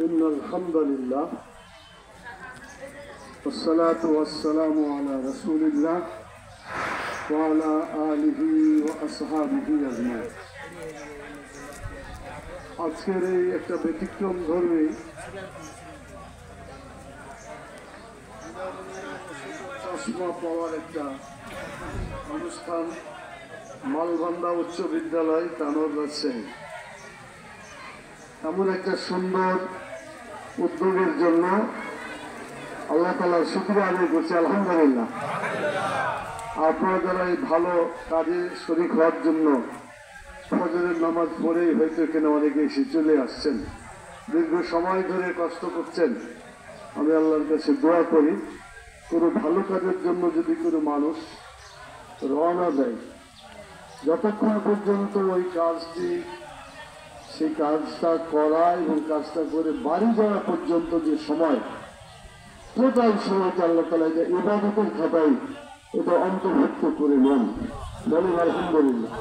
إن الحمد لله والصلاة والسلام على رسول الله وعلى آله وأصحابه أجمعين। আজকের এই একটা ব্যতিক্রম ধর্মী চশমা পাওয়ার একটা অনুষ্ঠান মালবান্ধা উচ্চ বিদ্যালয় তানোর রাজশাহী এমন একটা সুন্দর উদ্যোগের জন্য আল্লাহ তাআলার শুকরিয়া আদায় করছি। আলহামদুলিল্লাহ, আপনারা যারা এই ভালো কাজে শরীক হওয়ার জন্য ফজরের নামাজ পড়েই হয়তো এখানে অনেকে এসে চলে আসছেন, দীর্ঘ সময় ধরে কষ্ট করছেন। আমি আল্লাহর কাছে দোয়া করি, কোনো ভালো কাজের জন্য যদি কোনো মানুষ রওনা দেয়, যতক্ষণ পর্যন্ত ওই কাজটি সেই কাজটা করা এবং কাজটা করে বাড়ি যাওয়া পর্যন্ত যে সময়, টোটাল সময়টা আল্লাহ তাআলা যে ইবাদতের খাতায় এটা অন্তর্ভুক্ত করে নেন। বলেন আলহামদুলিল্লাহ।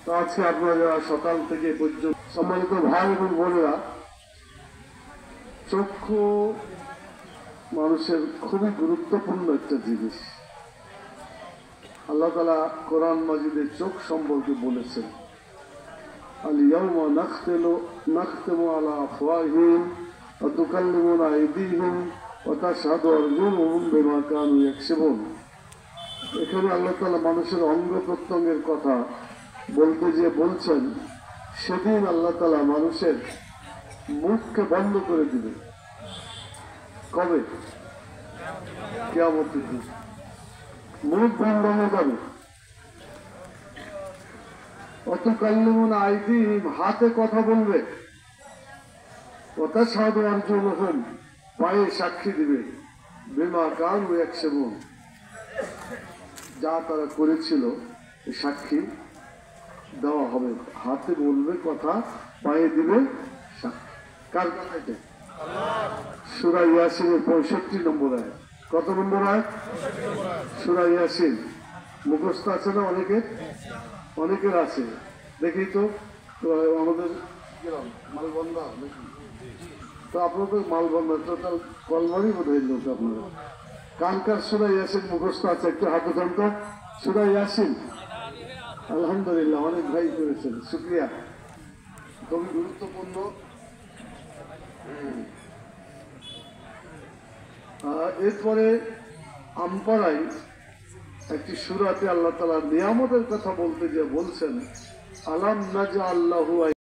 তো আজকে আপনারা যারা সকাল থেকে পর্যন্ত, সম্মানিত ভাই এবং বোনেরা, চক্ষু মানুষের খুবই গুরুত্বপূর্ণ একটা জিনিস। আল্লাহ তাআলা কোরআন মাজিদে চোখ সম্পর্কে বলেছেন, আল-ইয়াওমা নাখতিমু আলা আফওয়াহিহিম ওয়া তুকাল্লিমুনা আইদিহিম ওয়া তাশহাদু আরজুলুহুম বিমা কানু ইয়াকসিবুন। এখানে আল্লাহ তাআলা মানুষের অঙ্গ প্রত্যঙ্গের কথা বলতে যে বলছেন, সেদিন আল্লাহ তাআলা মানুষের মুখকে বন্ধ করে দিবে। কবে? কিয়ামতের দিন মুখ বন্ধ হয়ে যাবে। ওয়াতুকাল্লিমুনা আইদিহিম, হাতে কথা বলবে। ওয়া তাশহাদু আরজুলুহুম, পায়ে সাক্ষী দিবে। বিমা কানু ইয়াকসিবুন, যা তারা করেছিল সাক্ষী দেওয়া হবে। হাতে বলবে কথা, পায়ে দিবে সাক্ষী। কার কথা? সূরা ইয়াসিনের 65 নম্বর আয়াত। কত নম্বর আয়াত? সূরা ইয়াসিন। মুখস্থ আছে না অনেকের? অনেকের আছে। দেখি তো আমাদের মালবন্ধা, তো আপনার তো মালবন্ধা টোটাল কলমারই বোধ হয় লোক। আপনারা কানকার সূরা ইয়াসিন মুখস্থ আছে? একটু হাতে দেন তো। সূরা ইয়াসিন। আলহামদুলিল্লাহ, অনেক ভাই করেছেন, শুকরিয়া। খুবই গুরুত্বপূর্ণ। এরপরে আমপাড়ায় একটি সূরাতে আল্লাহ তাআলা নিয়ামতের কথা বলতে যে বলছেন, আলাম নাজআল লাহু